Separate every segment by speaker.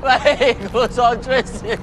Speaker 1: Mày go so twisted.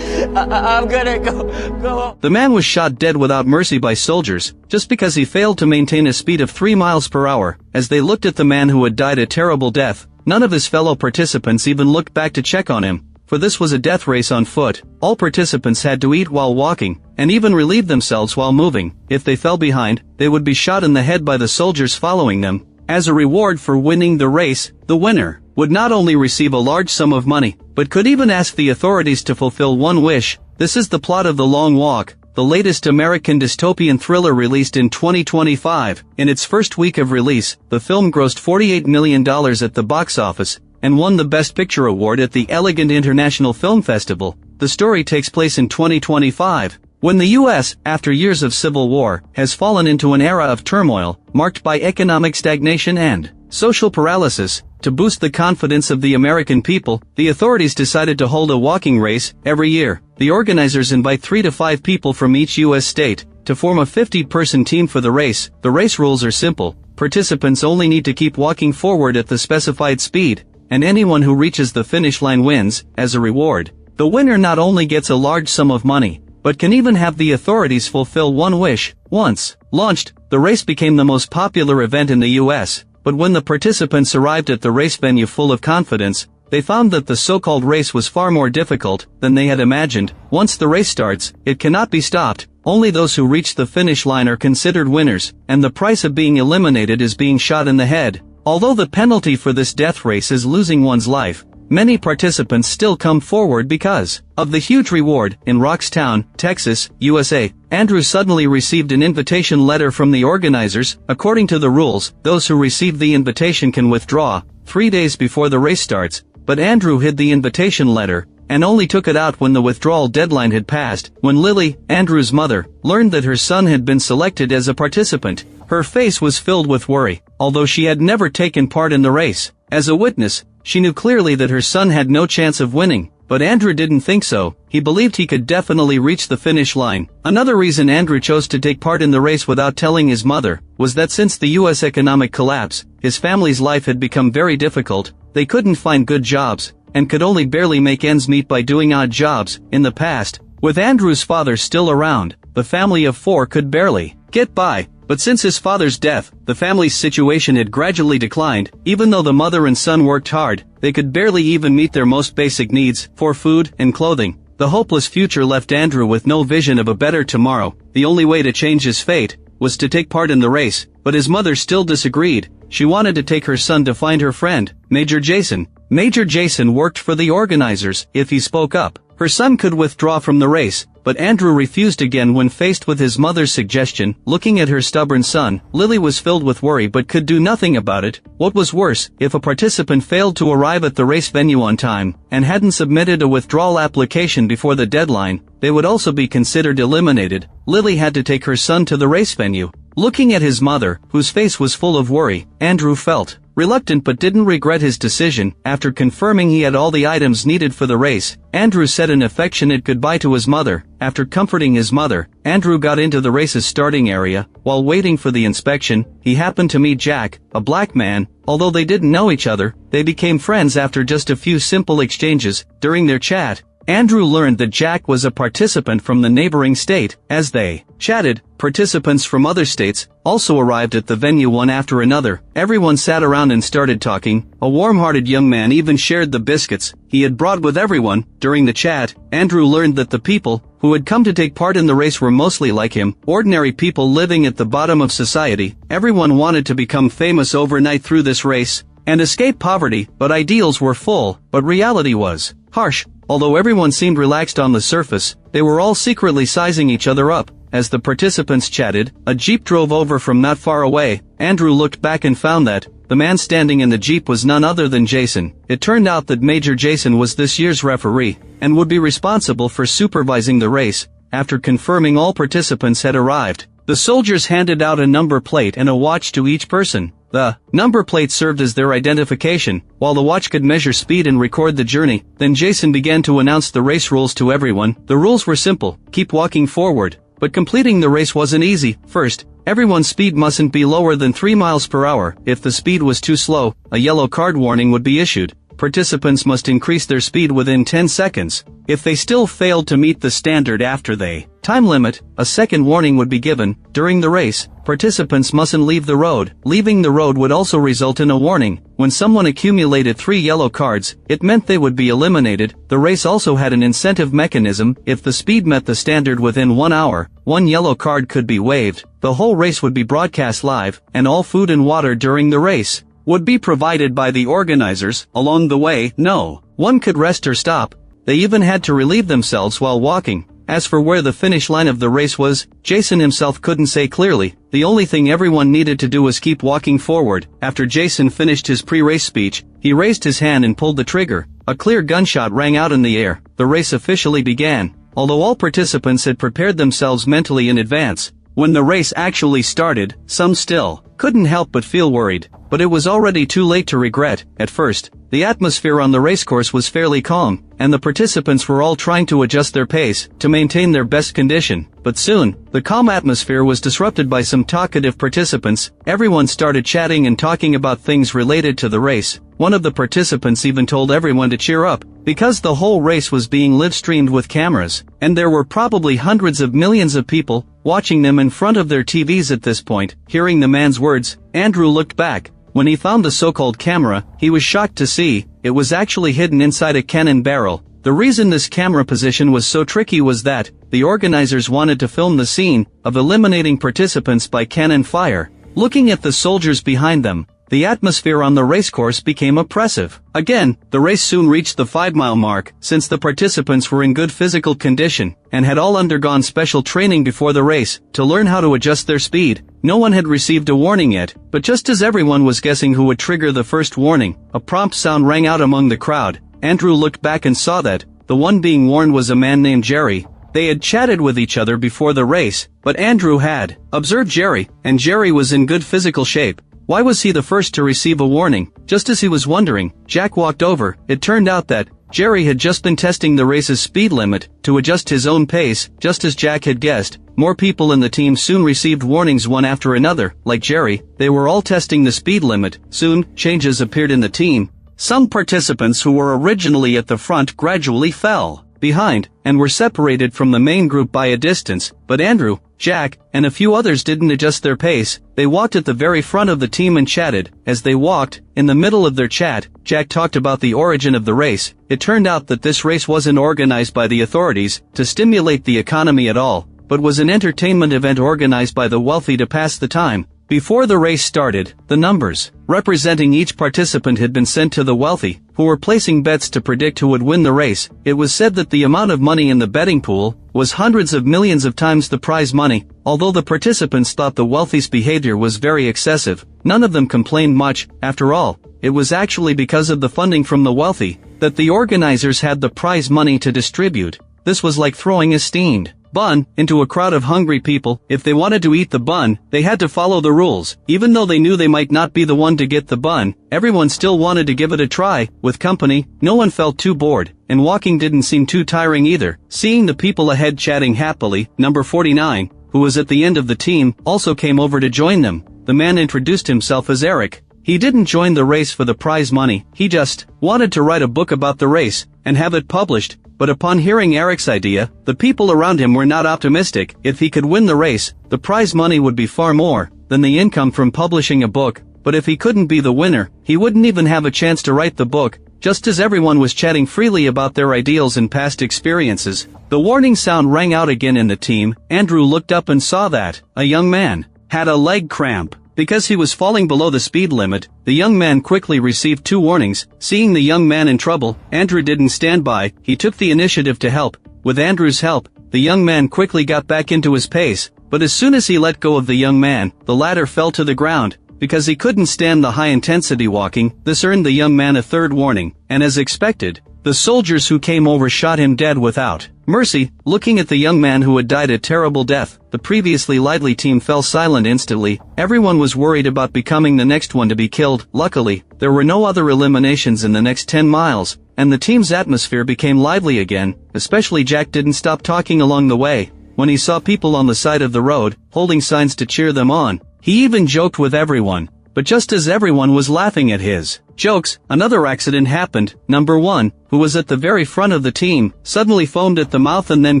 Speaker 1: I'm gonna go.
Speaker 2: The man was shot dead without mercy by soldiers, just because he failed to maintain a speed of 3 miles per hour. As they looked at the man who had died a terrible death, none of his fellow participants even looked back to check on him, for this was a death race on foot. All participants had to eat while walking, and even relieve themselves while moving. If they fell behind, they would be shot in the head by the soldiers following them. As a reward for winning the race, the winner would not only receive a large sum of money, but could even ask the authorities to fulfill one wish. This is the plot of The Long Walk, the latest American dystopian thriller released in 2025. In its first week of release, the film grossed $48 million at the box office, and won the Best Picture award at the Elegant International Film Festival. The story takes place in 2025, when the U.S., after years of civil war, has fallen into an era of turmoil, marked by economic stagnation and social paralysis. To boost the confidence of the American people, the authorities decided to hold a walking race every year. The organizers invite 3 to 5 people from each U.S. state to form a 50-person team for the race. The race rules are simple. Participants only need to keep walking forward at the specified speed, and anyone who reaches the finish line wins. As a reward, the winner not only gets a large sum of money, but can even have the authorities fulfill one wish. Once launched, the race became the most popular event in the U.S., but when the participants arrived at the race venue full of confidence, they found that the so-called race was far more difficult than they had imagined. Once the race starts, it cannot be stopped. Only those who reach the finish line are considered winners, and the price of being eliminated is being shot in the head. Although the penalty for this death race is losing one's life, many participants still come forward because of the huge reward. In Roxtown, Texas, USA, Andrew suddenly received an invitation letter from the organizers. According to the rules, those who receive the invitation can withdraw 3 days before the race starts, but Andrew hid the invitation letter and only took it out when the withdrawal deadline had passed. When Lily, Andrew's mother, learned that her son had been selected as a participant, her face was filled with worry. Although she had never taken part in the race, as a witness, she knew clearly that her son had no chance of winning. But Andrew didn't think so. He believed he could definitely reach the finish line. Another reason Andrew chose to take part in the race without telling his mother was that since the U.S. economic collapse, his family's life had become very difficult. They couldn't find good jobs, and could only barely make ends meet by doing odd jobs. In the past, with Andrew's father still around, the family of 4 could barely get by. But since his father's death, the family's situation had gradually declined. Even though the mother and son worked hard, they could barely even meet their most basic needs for food and clothing. The hopeless future left Andrew with no vision of a better tomorrow. The only way to change his fate was to take part in the race, but his mother still disagreed. She wanted to take her son to find her friend, Major Jason. Major Jason worked for the organizers. If he spoke up, her son could withdraw from the race. But Andrew refused again when faced with his mother's suggestion. Looking at her stubborn son, Lily was filled with worry but could do nothing about it. What was worse, if a participant failed to arrive at the race venue on time, and hadn't submitted a withdrawal application before the deadline, they would also be considered eliminated. Lily had to take her son to the race venue. Looking at his mother, whose face was full of worry, Andrew felt reluctant but didn't regret his decision. After confirming he had all the items needed for the race, Andrew said an affectionate goodbye to his mother. After comforting his mother, Andrew got into the race's starting area. While waiting for the inspection, he happened to meet Jack, a black man. Although they didn't know each other, they became friends after just a few simple exchanges. During their chat, Andrew learned that Jack was a participant from the neighboring state. As they chatted, participants from other states also arrived at the venue one after another. Everyone sat around and started talking. A warm-hearted young man even shared the biscuits he had brought with everyone. During the chat, Andrew learned that the people who had come to take part in the race were mostly like him, ordinary people living at the bottom of society. Everyone wanted to become famous overnight through this race and escape poverty, but ideals were full, but reality was harsh. Although everyone seemed relaxed on the surface, they were all secretly sizing each other up. As the participants chatted, a jeep drove over from not far away. Andrew looked back and found that the man standing in the jeep was none other than Jason. It turned out that Major Jason was this year's referee, and would be responsible for supervising the race. After confirming all participants had arrived, the soldiers handed out a number plate and a watch to each person. The number plate served as their identification, while the watch could measure speed and record the journey. Then Jason began to announce the race rules to everyone. The rules were simple: keep walking forward, But completing the race wasn't easy. First, everyone's speed mustn't be lower than 3 miles per hour. If the speed was too slow, a yellow card warning would be issued. Participants must increase their speed within 10 seconds. If they still failed to meet the standard after the time limit, a second warning would be given. During the race, participants mustn't leave the road. Leaving the road would also result in a warning. When someone accumulated 3 yellow cards, it meant they would be eliminated. The race also had an incentive mechanism. If the speed met the standard within 1 hour, 1 yellow card could be waived. The whole race would be broadcast live, and all food and water during the race would be provided by the organizers. Along the way, no one could rest or stop. They even had to relieve themselves while walking. As for where the finish line of the race was, Jason himself couldn't say clearly. The only thing everyone needed to do was keep walking forward. After Jason finished his pre-race speech, he raised his hand and pulled the trigger. A clear gunshot rang out in the air. The race officially began. Although all participants had prepared themselves mentally in advance, when the race actually started, some still couldn't help but feel worried. But it was already too late to regret. At first, the atmosphere on the racecourse was fairly calm, and the participants were all trying to adjust their pace to maintain their best condition. But soon, the calm atmosphere was disrupted by some talkative participants. Everyone started chatting and talking about things related to the race. One of the participants even told everyone to cheer up, because the whole race was being live-streamed with cameras, and there were probably hundreds of millions of people watching them in front of their TVs at this point. Hearing the man's words, Andrew looked back. When he found the so-called camera, he was shocked to see it was actually hidden inside a cannon barrel. The reason this camera position was so tricky was that the organizers wanted to film the scene of eliminating participants by cannon fire. Looking at the soldiers behind them, the atmosphere on the racecourse became oppressive. Again, the race soon reached the 5-mile mark. Since the participants were in good physical condition and had all undergone special training before the race to learn how to adjust their speed, no one had received a warning yet. But just as everyone was guessing who would trigger the first warning, a prompt sound rang out among the crowd. Andrew looked back and saw that the one being warned was a man named Jerry. They had chatted with each other before the race, but Andrew had observed Jerry, and Jerry was in good physical shape. Why was he the first to receive a warning? Just as he was wondering, Jack walked over. It turned out that Jerry had just been testing the race's speed limit to adjust his own pace. Just as Jack had guessed, more people in the team soon received warnings one after another. Like Jerry, they were all testing the speed limit. Soon, changes appeared in the team. Some participants who were originally at the front gradually fell behind and were separated from the main group by a distance. But Andrew, Jack, and a few others didn't adjust their pace. They walked at the very front of the team and chatted. As they walked, in the middle of their chat, Jack talked about the origin of the race. It turned out that this race wasn't organized by the authorities to stimulate the economy at all, but was an entertainment event organized by the wealthy to pass the time. Before the race started, the numbers representing each participant had been sent to the wealthy, who were placing bets to predict who would win the race. It was said that the amount of money in the betting pool was hundreds of millions of times the prize money. Although the participants thought the wealthy's behavior was very excessive, none of them complained much. After all, it was actually because of the funding from the wealthy that the organizers had the prize money to distribute. This was like throwing a steamed bun into a crowd of hungry people. If they wanted to eat the bun, they had to follow the rules. Even though they knew they might not be the one to get the bun, everyone still wanted to give it a try. With company, no one felt too bored, and walking didn't seem too tiring either. Seeing the people ahead chatting happily, number 49, who was at the end of the team, also came over to join them. The man introduced himself as Eric. He didn't join the race for the prize money. He just wanted to write a book about the race and have it published. But upon hearing Eric's idea, the people around him were not optimistic. If he could win the race, the prize money would be far more than the income from publishing a book. But if he couldn't be the winner, he wouldn't even have a chance to write the book. Just as everyone was chatting freely about their ideals and past experiences, the warning sound rang out again in the team. Andrew looked up and saw that a young man had a leg cramp. Because he was falling below the speed limit, the young man quickly received 2 warnings. Seeing the young man in trouble, Andrew didn't stand by. He took the initiative to help. With Andrew's help, the young man quickly got back into his pace. But as soon as he let go of the young man, the latter fell to the ground. Because he couldn't stand the high-intensity walking, this earned the young man a 3rd warning. And as expected, the soldiers who came over shot him dead without mercy. Looking at the young man who had died a terrible death, the previously lively team fell silent instantly. Everyone was worried about becoming the next one to be killed. Luckily, there were no other eliminations in the next 10 miles, and the team's atmosphere became lively again. Especially Jack didn't stop talking along the way. when he saw people on the side of the road, holding signs to cheer them on. He even joked with everyone. But just as everyone was laughing at his jokes, another accident happened. Number 1, who was at the very front of the team, suddenly foamed at the mouth and then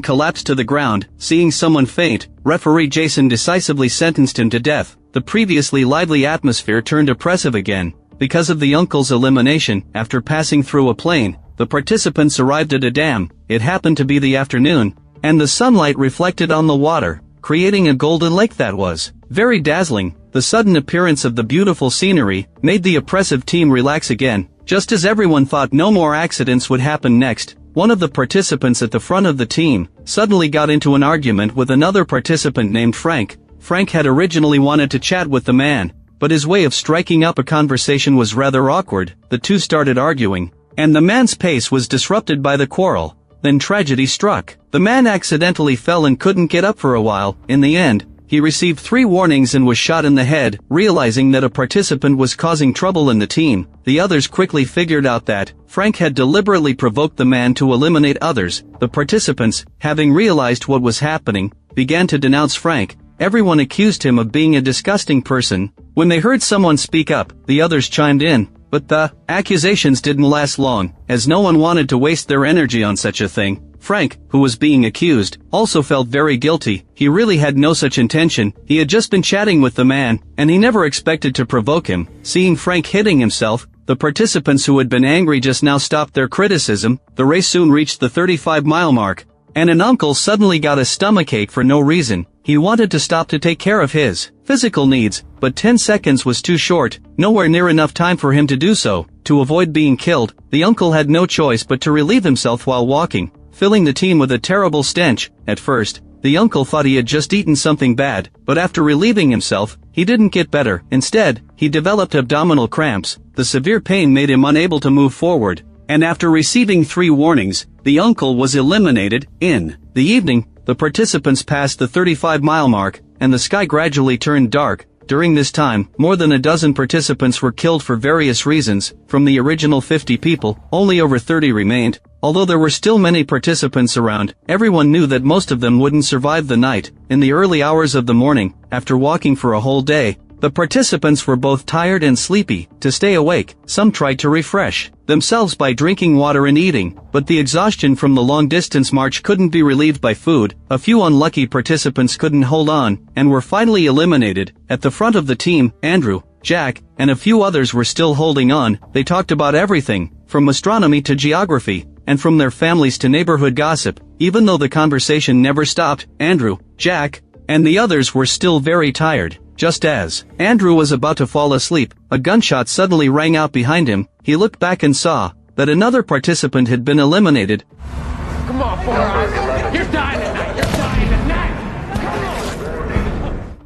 Speaker 2: collapsed to the ground. Seeing someone faint, referee Jason decisively sentenced him to death. The previously lively atmosphere turned oppressive again. Because of the uncle's elimination, after passing through a plane, the participants arrived at a dam. It happened to be the afternoon, and the sunlight reflected on the water, creating a golden lake that was very dazzling. The sudden appearance of the beautiful scenery made the oppressive team relax again. Just as everyone thought no more accidents would happen next, one of the participants at the front of the team suddenly got into an argument with another participant named Frank. Frank had originally wanted to chat with the man, but his way of striking up a conversation was rather awkward. The two started arguing, and the man's pace was disrupted by the quarrel. Then tragedy struck. The man accidentally fell and couldn't get up for a while. In the end, he received 3 warnings and was shot in the head. Realizing that a participant was causing trouble in the team, the others quickly figured out that Frank had deliberately provoked the man to eliminate others. The participants, having realized what was happening, began to denounce Frank. Everyone accused him of being a disgusting person. When they heard someone speak up, the others chimed in. But the accusations didn't last long, as no one wanted to waste their energy on such a thing. Frank, who was being accused, also felt very guilty. He really had no such intention. He had just been chatting with the man, and he never expected to provoke him. Seeing Frank hitting himself, the participants who had been angry just now stopped their criticism. The race soon reached the 35-mile mark, and an uncle suddenly got a stomachache for no reason. He wanted to stop to take care of his physical needs, but 10 seconds was too short, nowhere near enough time for him to do so. To avoid being killed, the uncle had no choice but to relieve himself while walking, filling the team with a terrible stench. At first, the uncle thought he had just eaten something bad, but after relieving himself, he didn't get better. Instead, he developed abdominal cramps. The severe pain made him unable to move forward, and after receiving 3 warnings, the uncle was eliminated. In the evening, the participants passed the 35-mile mark, and the sky gradually turned dark. During this time, more than a dozen participants were killed for various reasons. From the original 50 people, only over 30 remained. Although there were still many participants around, everyone knew that most of them wouldn't survive the night. In the early hours of the morning, after walking for a whole day, the participants were both tired and sleepy. To stay awake, some tried to refresh themselves by drinking water and eating, but the exhaustion from the long-distance march couldn't be relieved by food. A few unlucky participants couldn't hold on, and were finally eliminated. At the front of the team, Andrew, Jack, and a few others were still holding on. They talked about everything, from astronomy to geography, and from their families to neighborhood gossip. Even though the conversation never stopped, Andrew, Jack, and the others were still very tired. Just as Andrew was about to fall asleep, a gunshot suddenly rang out behind him. He looked back and saw that another participant had been eliminated.
Speaker 1: Come on, Forrest. You're dying tonight. You're dying tonight.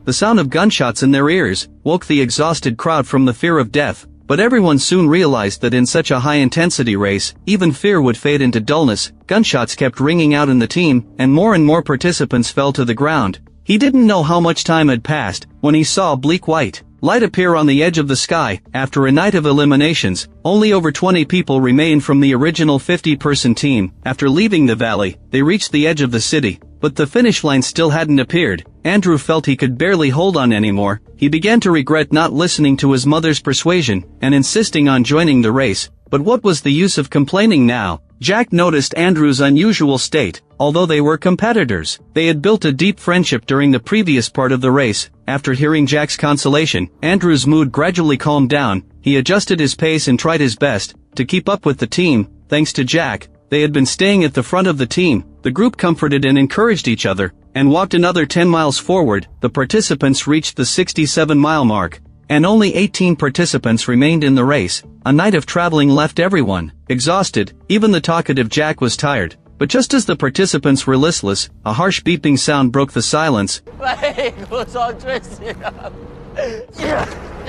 Speaker 2: The sound of gunshots in their ears woke the exhausted crowd from the fear of death. But everyone soon realized that in such a high-intensity race, even fear would fade into dullness. Gunshots kept ringing out in the team, and more participants fell to the ground. He didn't know how much time had passed when he saw a bleak white light appear on the edge of the sky. After a night of eliminations, only over 20 people remained from the original 50-person team. After leaving the valley, they reached the edge of the city, but the finish line still hadn't appeared. Andrew felt he could barely hold on anymore. He began to regret not listening to his mother's persuasion and insisting on joining the race. But what was the use of complaining now? Jack noticed Andrew's unusual state. Although they were competitors, they had built a deep friendship during the previous part of the race. After hearing Jack's consolation, Andrew's mood gradually calmed down. He adjusted his pace and tried his best to keep up with the team. Thanks to Jack, they had been staying at the front of the team. The group comforted and encouraged each other, and walked another 10 miles forward. The participants reached the 67-mile mark, and only 18 participants remained in the race. A night of traveling left everyone exhausted. Even the talkative Jack was tired. But just as the participants were listless, a harsh beeping sound broke the silence.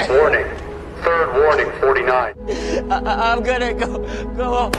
Speaker 3: Warning. Third warning, 49.
Speaker 1: I'm gonna go.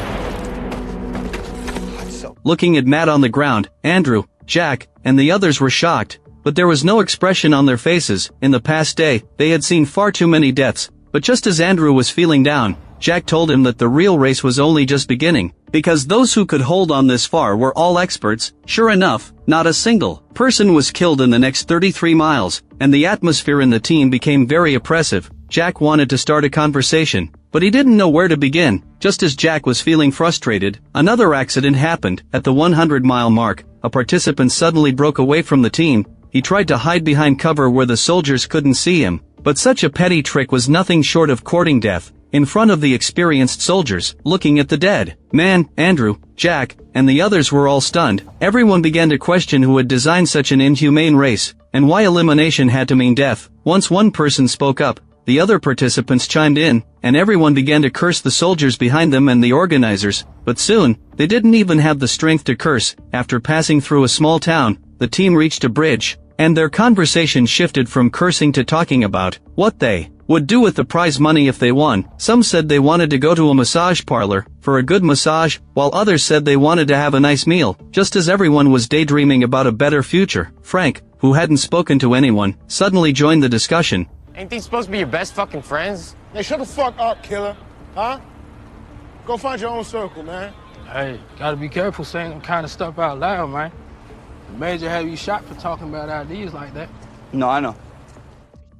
Speaker 2: Looking at Matt on the ground, Andrew, Jack, and the others were shocked. But there was no expression on their faces. In the past day, they had seen far too many deaths. But just as Andrew was feeling down, Jack told him that the real race was only just beginning, because those who could hold on this far were all experts. Sure enough, not a single person was killed in the next 33 miles, and the atmosphere in the team became very oppressive. Jack wanted to start a conversation, but he didn't know where to begin. Just as Jack was feeling frustrated, another accident happened. At the 100-mile mark, a participant suddenly broke away from the team. He tried to hide behind cover where the soldiers couldn't see him, but such a petty trick was nothing short of courting death. In front of the experienced soldiers, looking at the dead man, Andrew, Jack, and the others were all stunned. Everyone began to question who had designed such an inhumane race, and why elimination had to mean death. Once one person spoke up, the other participants chimed in, and everyone began to curse the soldiers behind them and the organizers. But soon, they didn't even have the strength to curse. After passing through a small town, the team reached a bridge, and their conversation shifted from cursing to talking about what they would do with the prize money if they won. Some said they wanted to go to a massage parlor for a good massage, while others said they wanted to have a nice meal. Just as everyone was daydreaming about a better future, Frank, who hadn't spoken to anyone, suddenly joined the discussion.
Speaker 1: Ain't these supposed to be your best fucking friends?
Speaker 4: Hey, shut the fuck up, killer. Huh? Go find your own circle, man.
Speaker 5: Hey, gotta be careful saying that kind of stuff out loud, man. The major have you shot for talking about ideas like that.
Speaker 6: No, I know.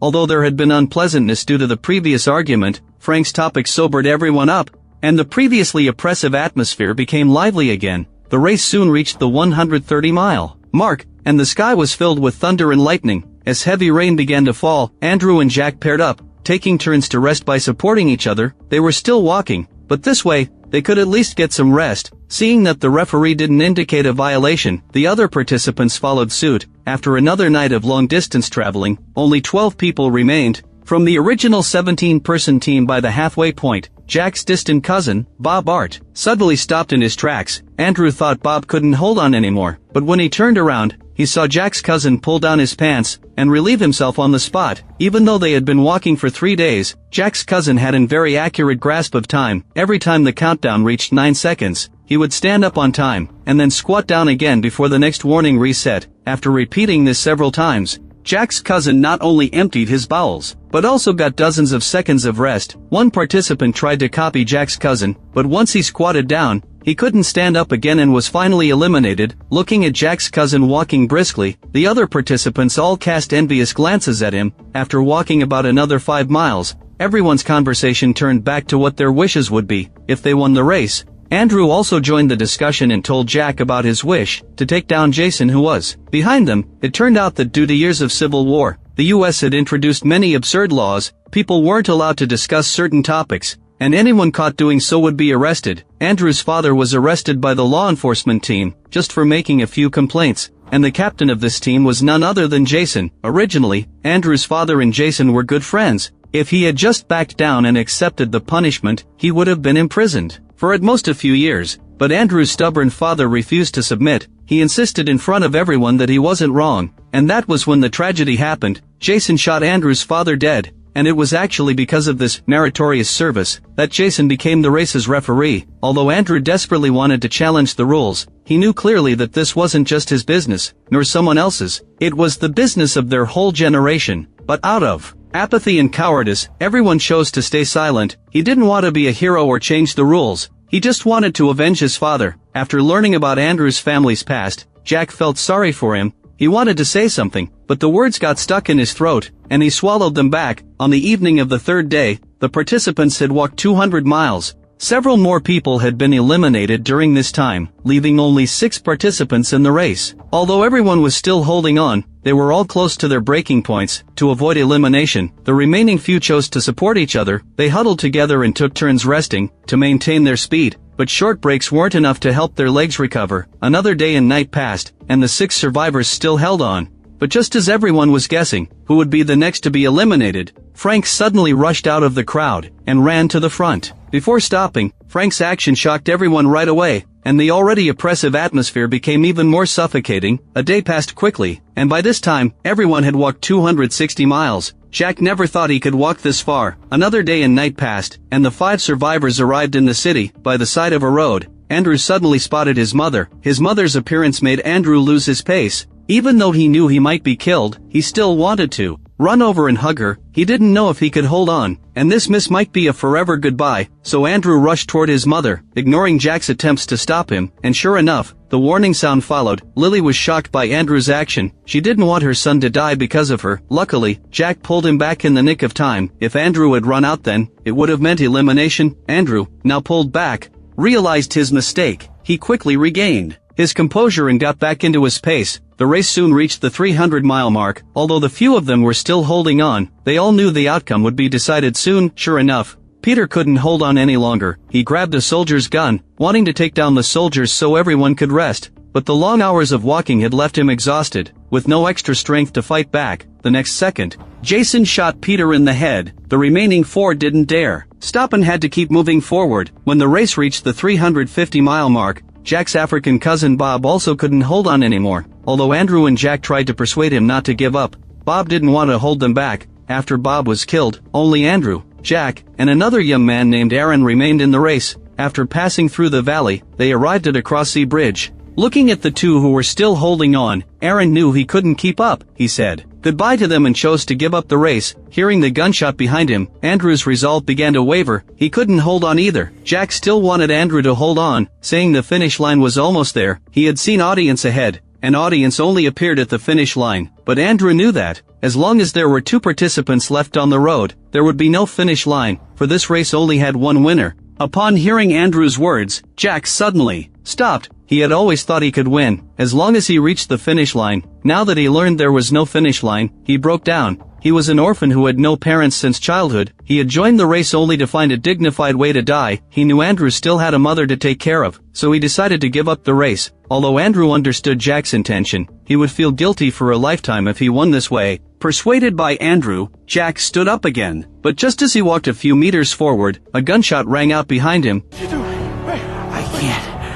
Speaker 2: Although there had been unpleasantness due to the previous argument, Frank's topic sobered everyone up, and the previously oppressive atmosphere became lively again. The race soon reached the 130-mile mark, and the sky was filled with thunder and lightning. As heavy rain began to fall, Andrew and Jack paired up, taking turns to rest by supporting each other. They were still walking, but this way, they could at least get some rest. Seeing that the referee didn't indicate a violation, the other participants followed suit. After another night of long-distance traveling, only 12 people remained. From the original 17-person team by the halfway point, Jack's distant cousin, Bob Art, suddenly stopped in his tracks. Andrew thought Bob couldn't hold on anymore, but when he turned around, he saw Jack's cousin pull down his pants and relieve himself on the spot. Even though they had been walking for 3 days, Jack's cousin had a very accurate grasp of time. Every time the countdown reached 9 seconds, he would stand up on time, and then squat down again before the next warning reset. After repeating this several times, Jack's cousin not only emptied his bowels, but also got dozens of seconds of rest. One participant tried to copy Jack's cousin, but once he squatted down, he couldn't stand up again and was finally eliminated. Looking at Jack's cousin walking briskly, the other participants all cast envious glances at him. After walking about another 5 miles, everyone's conversation turned back to what their wishes would be if they won the race. Andrew also joined the discussion and told Jack about his wish to take down Jason, who was behind them. It turned out that due to years of civil war, the US had introduced many absurd laws. People weren't allowed to discuss certain topics, and anyone caught doing so would be arrested. Andrew's father was arrested by the law enforcement team just for making a few complaints, and the captain of this team was none other than Jason. Originally, Andrew's father and Jason were good friends. If he had just backed down and accepted the punishment, he would have been imprisoned for at most a few years. But Andrew's stubborn father refused to submit. He insisted in front of everyone that he wasn't wrong, and that was when the tragedy happened. Jason shot Andrew's father dead, and it was actually because of this meritorious service that Jason became the race's referee. Although Andrew desperately wanted to challenge the rules, he knew clearly that this wasn't just his business, nor someone else's. It was the business of their whole generation. But out of apathy and cowardice, everyone chose to stay silent. He didn't want to be a hero or change the rules. He just wanted to avenge his father. After learning about Andrew's family's past, Jack felt sorry for him. He wanted to say something, but the words got stuck in his throat, and he swallowed them back. On the evening of the third day, the participants had walked 200 miles. Several more people had been eliminated during this time, leaving only 6 participants in the race. Although everyone was still holding on, they were all close to their breaking points. To avoid elimination, the remaining few chose to support each other. They huddled together and took turns resting to maintain their speed. But short breaks weren't enough to help their legs recover. Another day and night passed, and the 6 survivors still held on. But just as everyone was guessing who would be the next to be eliminated, Frank suddenly rushed out of the crowd and ran to the front. Before stopping, Frank's action shocked everyone right away, and the already oppressive atmosphere became even more suffocating. A day passed quickly, and by this time, everyone had walked 260 miles. Jack never thought he could walk this far. Another day and night passed, and the 5 survivors arrived in the city. By the side of a road, Andrew suddenly spotted his mother. His mother's appearance made Andrew lose his pace. Even though he knew he might be killed, he still wanted to run over and hug her. He didn't know if he could hold on, and this miss might be a forever goodbye, so Andrew rushed toward his mother, ignoring Jack's attempts to stop him, and sure enough, the warning sound followed. Lily was shocked by Andrew's action. She didn't want her son to die because of her. Luckily, Jack pulled him back in the nick of time. If Andrew had run out then, it would have meant elimination. Andrew, now pulled back, realized his mistake. He quickly regained his composure and got back into his pace. The race soon reached the 300-mile mark. Although the few of them were still holding on, they all knew the outcome would be decided soon. Sure enough, Peter couldn't hold on any longer. He grabbed a soldier's gun, wanting to take down the soldiers so everyone could rest. But the long hours of walking had left him exhausted, with no extra strength to fight back. The next second, Jason shot Peter in the head. The remaining 4 didn't dare stop and had to keep moving forward. When the race reached the 350-mile mark, Jack's African cousin Bob also couldn't hold on anymore. Although Andrew and Jack tried to persuade him not to give up, Bob didn't want to hold them back. After Bob was killed, only Andrew, Jack, and another young man named Aaron remained in the race. After passing through the valley, they arrived at a cross-sea bridge. Looking at the two who were still holding on, Aaron knew he couldn't keep up. He said goodbye to them and chose to give up the race. Hearing the gunshot behind him, Andrew's resolve began to waver. He couldn't hold on either. Jack still wanted Andrew to hold on, saying the finish line was almost there. He had seen audience ahead. An audience only appeared at the finish line, but Andrew knew that, as long as there were 2 participants left on the road, there would be no finish line, for this race only had one winner. Upon hearing Andrew's words, Jack suddenly stopped. He had always thought he could win, as long as he reached the finish line. Now that he learned there was no finish line, he broke down. He was an orphan who had no parents since childhood. He had joined the race only to find a dignified way to die. He knew Andrew still had a mother to take care of, so he decided to give up the race. Although Andrew understood Jack's intention, he would feel guilty for a lifetime if he won this way. Persuaded by Andrew, Jack stood up again. But just as he walked a few meters forward, a gunshot rang out behind him.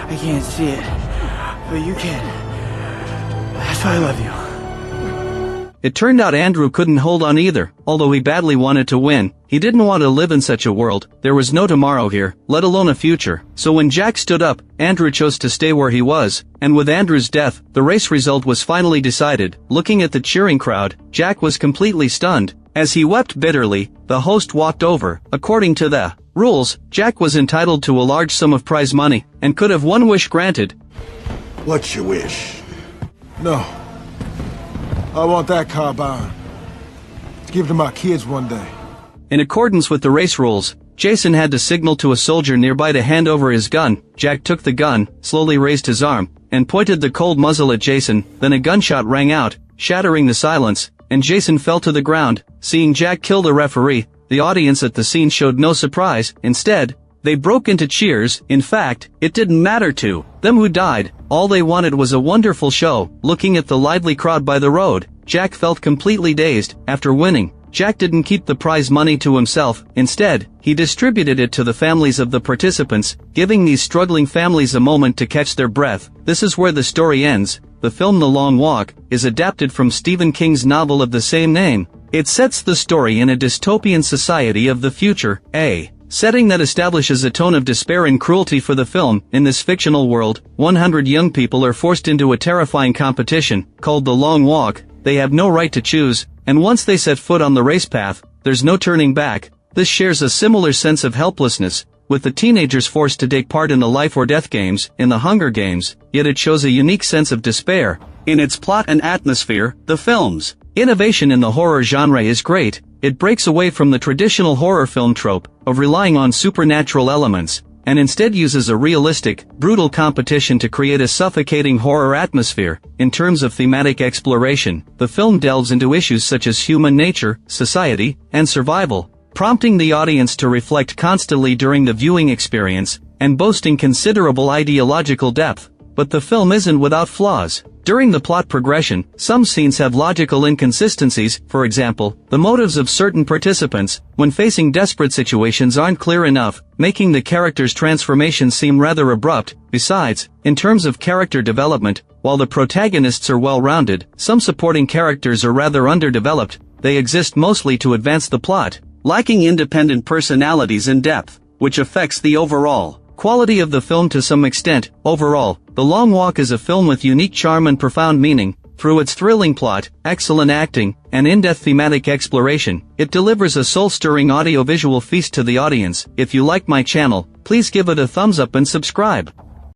Speaker 6: I can't see it, but you can. That's why I love you.
Speaker 2: It turned out Andrew couldn't hold on either. Although he badly wanted to win, he didn't want to live in such a world. There was no tomorrow here, let alone a future. So when Jack stood up, Andrew chose to stay where he was. And with Andrew's death, the race result was finally decided. Looking at the cheering crowd, Jack was completely stunned. As he wept bitterly, the host walked over. According to the rules, Jack was entitled to a large sum of prize money, and could have one wish granted.
Speaker 4: What's your wish? No. I want that carbine. To give to my kids one day.
Speaker 2: In accordance with the race rules, Jason had to signal to a soldier nearby to hand over his gun. Jack took the gun, slowly raised his arm, and pointed the cold muzzle at Jason. Then a gunshot rang out, shattering the silence, and Jason fell to the ground. Seeing Jack kill the referee, the audience at the scene showed no surprise. Instead, they broke into cheers. In fact, it didn't matter to them who died. All they wanted was a wonderful show. Looking at the lively crowd by the road, Jack felt completely dazed. After winning, Jack didn't keep the prize money to himself. Instead, he distributed it to the families of the participants, giving these struggling families a moment to catch their breath. This is where the story ends. The film The Long Walk is adapted from Stephen King's novel of the same name. It sets the story in a dystopian society of the future, a setting that establishes a tone of despair and cruelty for the film. In this fictional world, 100 young people are forced into a terrifying competition, called The Long Walk. They have no right to choose, and once they set foot on the race path, there's no turning back. This shares a similar sense of helplessness, with the teenagers forced to take part in the life or death games, in the Hunger Games, yet it shows a unique sense of despair. In its plot and atmosphere, the film's innovation in the horror genre is great. It breaks away from the traditional horror film trope of relying on supernatural elements, and instead uses a realistic, brutal competition to create a suffocating horror atmosphere. In terms of thematic exploration, the film delves into issues such as human nature, society, and survival, prompting the audience to reflect constantly during the viewing experience, and boasting considerable ideological depth. But the film isn't without flaws. During the plot progression, some scenes have logical inconsistencies. For example, the motives of certain participants, when facing desperate situations, aren't clear enough, making the character's transformation seem rather abrupt. Besides, in terms of character development, while the protagonists are well-rounded, some supporting characters are rather underdeveloped. They exist mostly to advance the plot, lacking independent personalities and depth, which affects the overall quality of the film to some extent. Overall, The Long Walk is a film with unique charm and profound meaning. Through its thrilling plot, excellent acting, and in-depth thematic exploration, it delivers a soul-stirring audio-visual feast to the audience. If you like my channel, please give it a thumbs up and subscribe.